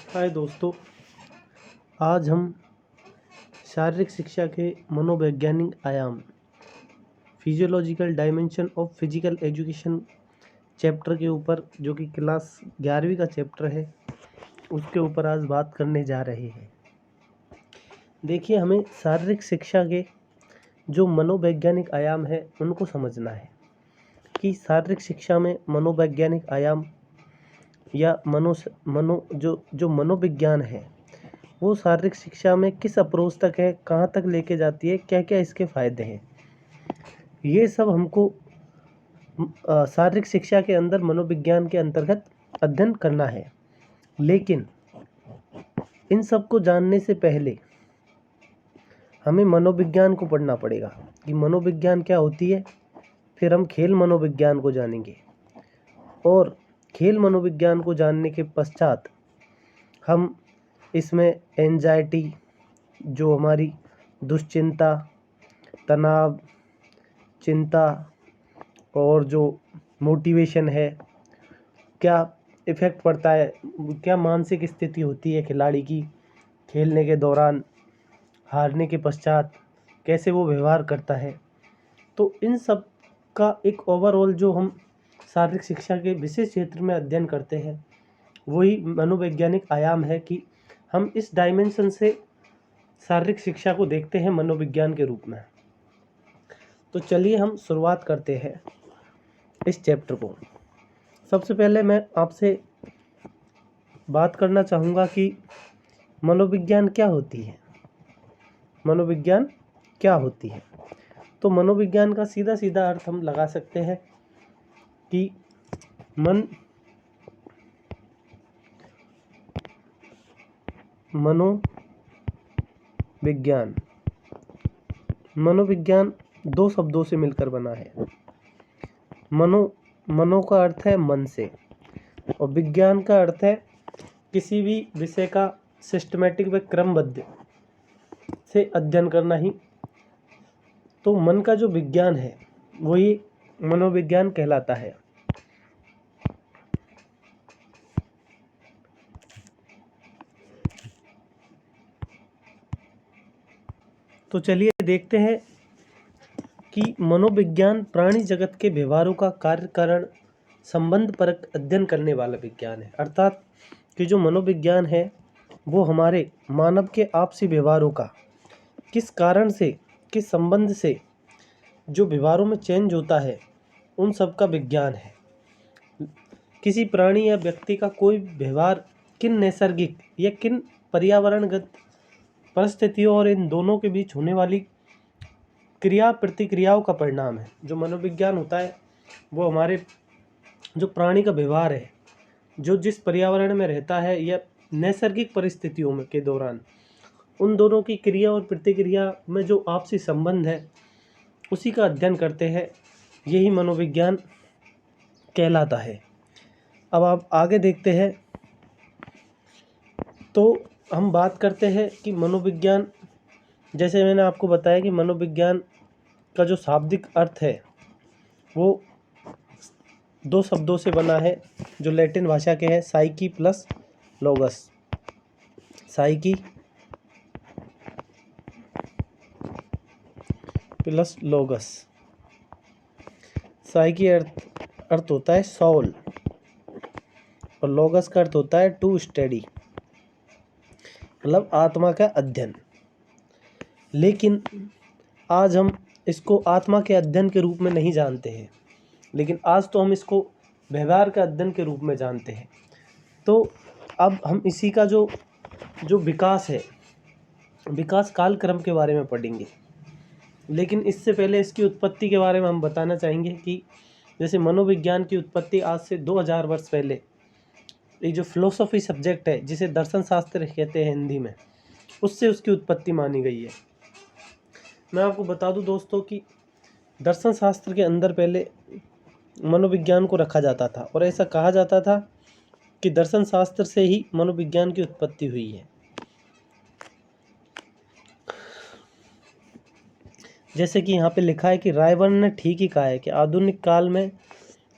हाय दोस्तों, आज हम शारीरिक शिक्षा के मनोवैज्ञानिक आयाम physiological dimension of physical education chapter के ऊपर, जो कि क्लास 11वीं का चैप्टर है, उसके ऊपर आज बात करने जा रहे हैं। देखिए, हमें शारीरिक शिक्षा के जो मनोवैज्ञानिक आयाम है उनको समझना है कि शारीरिक शिक्षा में मनोवैज्ञानिक आयाम या जो मनोविज्ञान है वो शारीरिक शिक्षा में किस अप्रोच तक है, कहाँ तक लेके जाती है, क्या क्या इसके फ़ायदे हैं। ये सब हमको शारीरिक शिक्षा के अंदर मनोविज्ञान के अंतर्गत अध्ययन करना है। लेकिन इन सब को जानने से पहले हमें मनोविज्ञान को पढ़ना पड़ेगा कि मनोविज्ञान क्या होती है। फिर हम खेल मनोविज्ञान को जानेंगे और खेल मनोविज्ञान को जानने के पश्चात हम इसमें एंजाइटी, जो हमारी दुश्चिंता, तनाव, चिंता और जो मोटिवेशन है, क्या इफ़ेक्ट पड़ता है, क्या मानसिक स्थिति होती है खिलाड़ी की खेलने के दौरान, हारने के पश्चात कैसे वो व्यवहार करता है। तो इन सब का एक ओवरऑल जो हम शारीरिक शिक्षा के विशेष क्षेत्र में अध्ययन करते हैं वही मनोवैज्ञानिक आयाम है कि हम इस डायमेंशन से शारीरिक शिक्षा को देखते हैं मनोविज्ञान के रूप में। तो चलिए हम शुरुआत करते हैं इस चैप्टर को। सबसे पहले मैं आपसे बात करना चाहूँगा कि मनोविज्ञान क्या होती है। मनोविज्ञान क्या होती है? तो मनोविज्ञान का सीधा सीधा अर्थ हम लगा सकते हैं कि मनोविज्ञान दो शब्दों से मिलकर बना है। मनो का अर्थ है मन से और विज्ञान का अर्थ है किसी भी विषय का सिस्टमेटिक व क्रमबद्ध से अध्ययन करना ही। तो मन का जो विज्ञान है वही मनोविज्ञान कहलाता है। तो चलिए देखते हैं कि मनोविज्ञान प्राणी जगत के व्यवहारों का कार्य कारण संबंध परक अध्ययन करने वाला विज्ञान है। अर्थात कि जो मनोविज्ञान है वो हमारे मानव के आपसी व्यवहारों का किस कारण से, किस संबंध से जो व्यवहारों में चेंज होता है उन सब का विज्ञान है। किसी प्राणी या व्यक्ति का कोई व्यवहार किन नैसर्गिक या किन पर्यावरणगत परिस्थितियों और इन दोनों के बीच होने वाली क्रिया प्रतिक्रियाओं का परिणाम है। जो मनोविज्ञान होता है वो हमारे जो प्राणी का व्यवहार है, जो जिस पर्यावरण में रहता है या नैसर्गिक परिस्थितियों में के दौरान उन दोनों की क्रिया और प्रतिक्रिया में जो आपसी संबंध है उसी का अध्ययन करते हैं। यही मनोविज्ञान कहलाता है। अब आप आगे देखते हैं तो हम बात करते हैं कि मनोविज्ञान, जैसे मैंने आपको बताया कि मनोविज्ञान का जो शाब्दिक अर्थ है वो दो शब्दों से बना है जो लैटिन भाषा के हैं, psyche plus लोगस। Psyche plus लोगस। Psyche अर्थ होता है सोल और लोगस का अर्थ होता है टू स्टडी, मतलब आत्मा का अध्ययन। लेकिन आज हम इसको आत्मा के अध्ययन के रूप में नहीं जानते हैं, लेकिन आज तो हम इसको व्यवहार के अध्ययन के रूप में जानते हैं। तो अब हम इसी का जो विकास है, विकास कालक्रम के बारे में पढ़ेंगे। लेकिन इससे पहले इसकी उत्पत्ति के बारे में हम बताना चाहेंगे कि जैसे मनोविज्ञान की उत्पत्ति आज से 2000 वर्ष पहले, ये जो फिलोसॉफी सब्जेक्ट है जिसे दर्शन शास्त्र कहते हैं हिंदी में, उससे उसकी उत्पत्ति मानी गई है। मैं आपको बता दूं दोस्तों कि दर्शन शास्त्र के अंदर पहले मनोविज्ञान को रखा जाता था और ऐसा कहा जाता था कि दर्शन शास्त्र से ही मनोविज्ञान की उत्पत्ति हुई है। जैसे कि यहाँ पे लिखा है कि रायबर्न ने ठीक ही कहा है कि आधुनिक काल में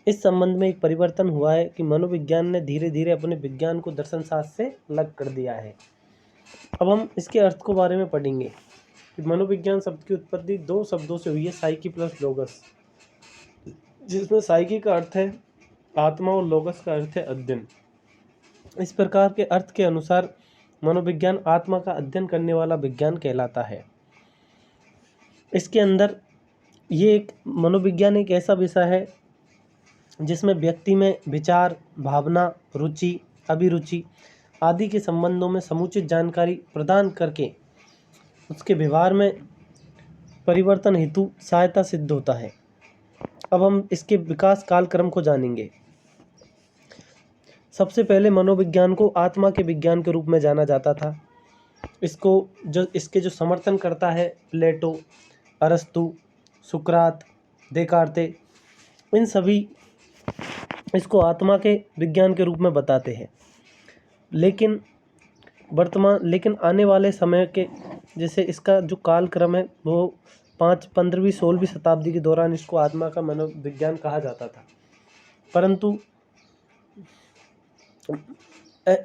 इस संबंध में एक परिवर्तन हुआ है कि मनोविज्ञान ने धीरे धीरे अपने विज्ञान को दर्शन शास्त्र से अलग कर दिया है। अब हम इसके अर्थ को बारे में पढ़ेंगे कि मनोविज्ञान शब्द की उत्पत्ति दो शब्दों से हुई है, साइकी प्लस लोगस, जिसमें साइकी का अर्थ है आत्मा और लोगस का अर्थ है अध्ययन। इस प्रकार के अर्थ के अनुसार मनोविज्ञान आत्मा का अध्ययन करने वाला विज्ञान कहलाता है। इसके अंदर ये एक मनोविज्ञान एक ऐसा विषय है जिसमें व्यक्ति में विचार, भावना, रुचि, अभिरुचि आदि के संबंधों में समुचित जानकारी प्रदान करके उसके व्यवहार में परिवर्तन हेतु सहायता सिद्ध होता है। अब हम इसके विकास कालक्रम को जानेंगे। सबसे पहले मनोविज्ञान को आत्मा के विज्ञान के रूप में जाना जाता था। इसके जो समर्थन करता है प्लेटो, अरस्तु, सुकरात, देकार्ते, इन सभी इसको आत्मा के विज्ञान के रूप में बताते हैं। लेकिन आने वाले समय के जैसे इसका जो कालक्रम है वो 15वीं 16वीं शताब्दी के दौरान इसको आत्मा का मनोविज्ञान कहा जाता था, परंतु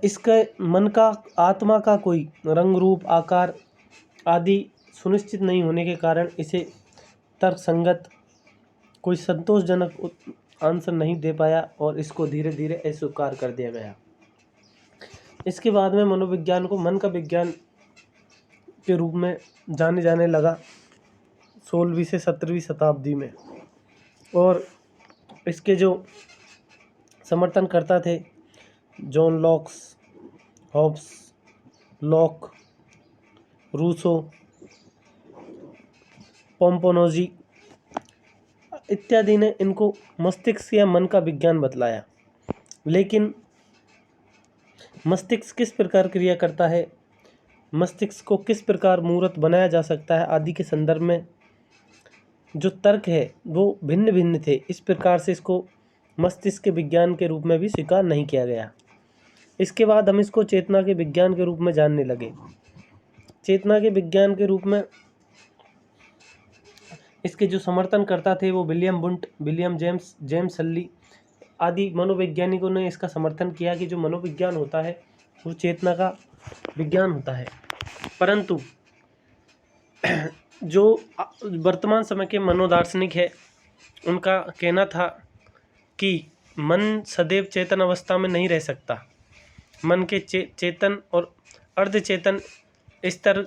इसके मन का, आत्मा का कोई रंग रूप, आकार आदि सुनिश्चित नहीं होने के कारण इसे तर्कसंगत कोई संतोषजनक आंसर नहीं दे पाया और इसको धीरे धीरे अस्वीकार कर दिया गया। इसके बाद में मनोविज्ञान को मन का विज्ञान के रूप में जाने लगा 16वीं से 17वीं शताब्दी में, और इसके जो समर्थनकर्ता थे John Locke's, Hobbes, Locke, Rousseau, Pomponazzi इत्यादि ने इनको मस्तिष्क या मन का विज्ञान बतलाया। लेकिन मस्तिष्क किस प्रकार क्रिया करता है, मस्तिष्क को किस प्रकार मूर्त बनाया जा सकता है आदि के संदर्भ में जो तर्क है वो भिन्न भिन्न थे। इस प्रकार से इसको मस्तिष्क के विज्ञान के रूप में भी स्वीकार नहीं किया गया। इसके बाद हम इसको चेतना के विज्ञान के रूप में जानने लगे। चेतना के विज्ञान के रूप में इसके जो समर्थन करता थे वो William Wundt, William James, James हल्ली आदि मनोवैज्ञानिकों ने इसका समर्थन किया कि जो मनोविज्ञान होता है वो चेतना का विज्ञान होता है। परंतु जो वर्तमान समय के मनोदार्शनिक है उनका कहना था कि मन सदैव चेतन अवस्था में नहीं रह सकता। मन के चेतन और अर्धचेतन स्तर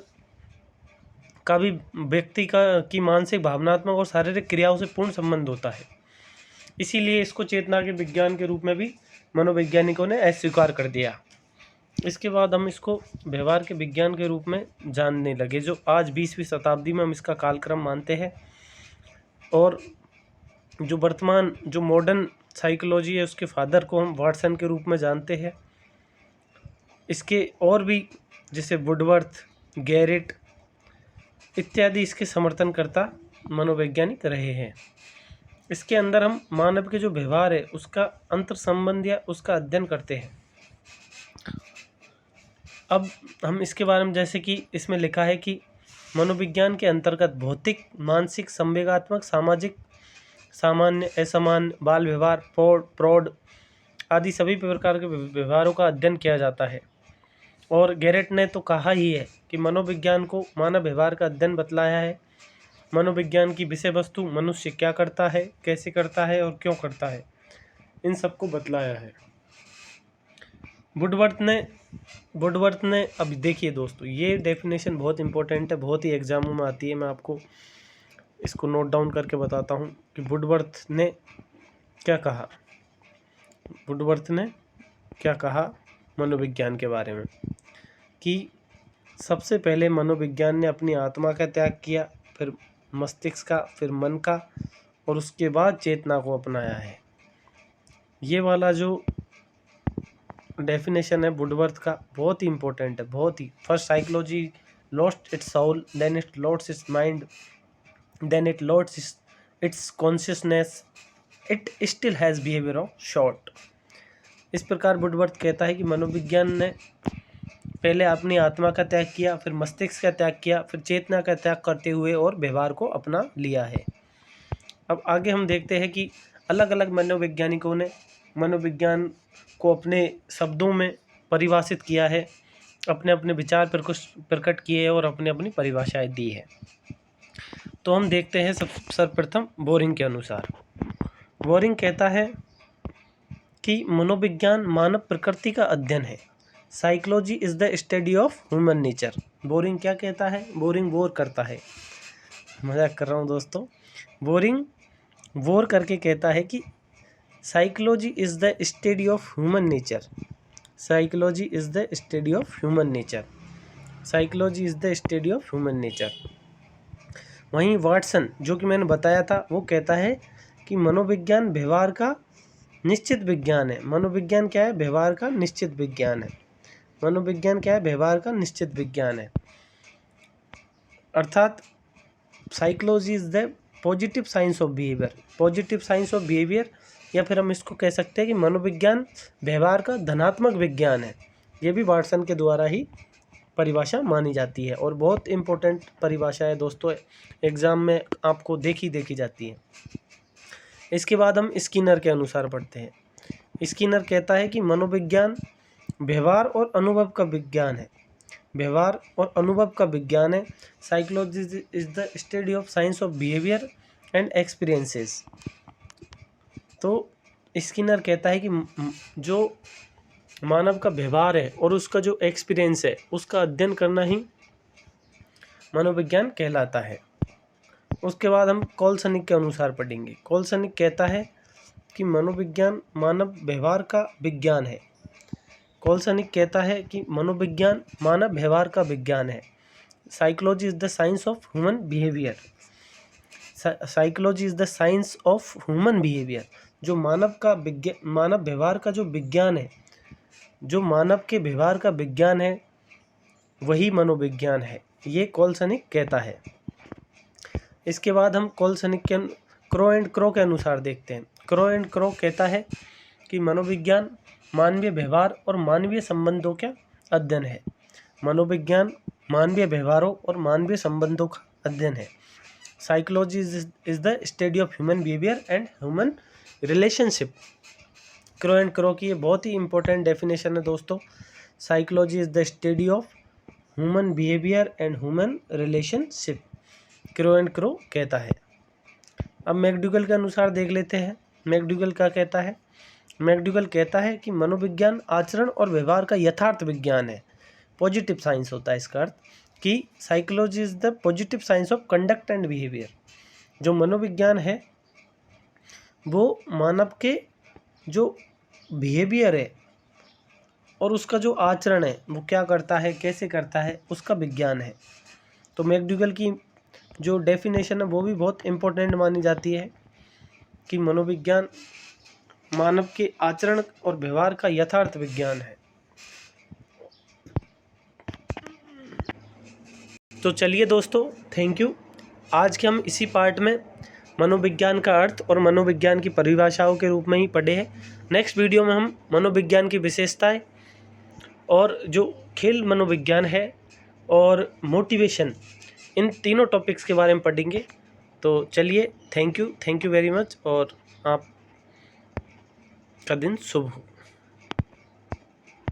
का भी व्यक्ति की मानसिक, भावनात्मक और शारीरिक क्रियाओं से पूर्ण संबंध होता है। इसीलिए इसको चेतना के विज्ञान के रूप में भी मनोवैज्ञानिकों ने अस्वीकार कर दिया। इसके बाद हम इसको व्यवहार के विज्ञान के रूप में जानने लगे, जो आज 20वीं शताब्दी में हम इसका कालक्रम मानते हैं। और जो वर्तमान जो मॉडर्न साइकोलॉजी है उसके फादर को हम वाटसन के रूप में जानते हैं। इसके और भी जैसे वुडवर्थ, गैरेट इत्यादि इसके समर्थनकर्ता मनोवैज्ञानिक रहे हैं। इसके अंदर हम मानव के जो व्यवहार है उसका अंतर संबंध या उसका अध्ययन करते हैं। अब हम इसके बारे में, जैसे कि इसमें लिखा है कि मनोविज्ञान के अंतर्गत भौतिक, मानसिक, संवेगात्मक, सामाजिक, सामान्य, असामान्य, बाल व्यवहार, प्रौढ़ आदि सभी प्रकार के व्यवहारों का अध्ययन किया जाता है। और गैरेट ने तो कहा ही है कि मनोविज्ञान को मानव व्यवहार का अध्ययन बतलाया है। मनोविज्ञान की विषय वस्तु मनुष्य क्या करता है, कैसे करता है और क्यों करता है, इन सबको बतलाया है। वुडवर्थ ने अब देखिए दोस्तों, ये डेफिनेशन बहुत इंपॉर्टेंट है, बहुत ही एग्जामों में आती है। मैं आपको इसको नोट डाउन करके बताता हूँ कि वुडवर्थ ने क्या कहा। वुडवर्थ ने क्या कहा मनोविज्ञान के बारे में कि सबसे पहले मनोविज्ञान ने अपनी आत्मा का त्याग किया, फिर मस्तिष्क का, फिर मन का, और उसके बाद चेतना को अपनाया है। ये वाला जो डेफिनेशन है वुडवर्थ का बहुत ही इम्पोर्टेंट है, बहुत ही। First psychology lost its soul, then it lost its mind, then it lost its consciousness, it still has behaviour of sort. इस प्रकार वुडवर्थ कहता है कि मनोविज्ञान ने पहले अपनी आत्मा का त्याग किया, फिर मस्तिष्क का त्याग किया, फिर चेतना का त्याग करते हुए और व्यवहार को अपना लिया है। अब आगे हम देखते हैं कि अलग अलग मनोवैज्ञानिकों ने मनोविज्ञान को अपने शब्दों में परिभाषित किया है, अपने अपने विचार प्रकट किए हैं और अपने अपनी परिभाषाएं दी है। तो हम देखते हैं सर्वप्रथम बोरिंग के अनुसार। बोरिंग कहता है कि मनोविज्ञान मानव प्रकृति का अध्ययन है। Psychology is the study of human nature. Boring क्या कहता है? बोरिंग बोर करता है, मजाक कर रहा हूँ दोस्तों। बोरिंग बोर करके कहता है कि psychology is the study of human nature. Psychology is the study of human nature. Psychology is the study of human nature. वहीं वाटसन, जो कि मैंने बताया था, वो कहता है कि मनोविज्ञान व्यवहार का निश्चित विज्ञान है। मनोविज्ञान क्या है? व्यवहार का निश्चित विज्ञान है। मनोविज्ञान क्या है? व्यवहार का निश्चित विज्ञान है। अर्थात psychology is the positive science of behaviour. Positive science of behaviour, या फिर हम इसको कह सकते हैं कि मनोविज्ञान व्यवहार का धनात्मक विज्ञान है। ये भी वाटसन के द्वारा ही परिभाषा मानी जाती है और बहुत इम्पोर्टेंट परिभाषा है दोस्तों, एग्ज़ाम में आपको देखी जाती है। इसके बाद हम स्किनर के अनुसार पढ़ते हैं। स्किनर कहता है कि मनोविज्ञान व्यवहार और अनुभव का विज्ञान है। व्यवहार और अनुभव का विज्ञान है। Psychology is the study of science of behaviour and experiences. तो स्किनर कहता है कि जो मानव का व्यवहार है और उसका जो एक्सपीरियंस है, उसका अध्ययन करना ही मनोविज्ञान कहलाता है। उसके बाद हम कोलसनिक के अनुसार पढ़ेंगे। कोलसनिक कहता है कि मनोविज्ञान मानव व्यवहार का विज्ञान है। कोलसनिक कहता है कि मनोविज्ञान मानव व्यवहार का विज्ञान है। Psychology is the science of human behaviour. Psychology is the science of human behaviour. जो मानव व्यवहार का जो विज्ञान है, जो मानव के व्यवहार का विज्ञान है, वही मनोविज्ञान है, ये कोलसनिक कहता है। इसके बाद हम कोलसनिक के क्रो एंड क्रो के अनुसार देखते हैं। क्रो एंड क्रो कहता है कि मनोविज्ञान मानवीय व्यवहार और मानवीय संबंधों का अध्ययन है। मनोविज्ञान मानवीय व्यवहारों और मानवीय संबंधों का अध्ययन है। Psychology is the study of human behaviour and human relationship. Crow and crow की ये बहुत ही इंपॉर्टेंट डेफिनेशन है दोस्तों। Psychology is the study of human behaviour and human relationship, crow and crow कहता है। अब मैकडूगल के अनुसार देख लेते हैं। मैकडूगल क्या कहता है? मैकडूगल कहता है कि मनोविज्ञान आचरण और व्यवहार का यथार्थ विज्ञान है। पॉजिटिव साइंस होता है इसका अर्थ, कि psychology is the positive science of conduct and behaviour. जो मनोविज्ञान है वो मानव के जो बिहेवियर है और उसका जो आचरण है, वो क्या करता है, कैसे करता है, उसका विज्ञान है। तो मैकडूगल की जो डेफिनेशन है वो भी बहुत इम्पोर्टेंट मानी जाती है कि मनोविज्ञान मानव के आचरण और व्यवहार का यथार्थ विज्ञान है। तो चलिए दोस्तों, थैंक यू। आज के हम इसी पार्ट में मनोविज्ञान का अर्थ और मनोविज्ञान की परिभाषाओं के रूप में ही पढ़े हैं। नेक्स्ट वीडियो में हम मनोविज्ञान की विशेषताएं और जो खेल मनोविज्ञान है और मोटिवेशन, इन तीनों टॉपिक्स के बारे में पढ़ेंगे। तो चलिए, थैंक यू वेरी मच, और आप का दिन शुभ हो।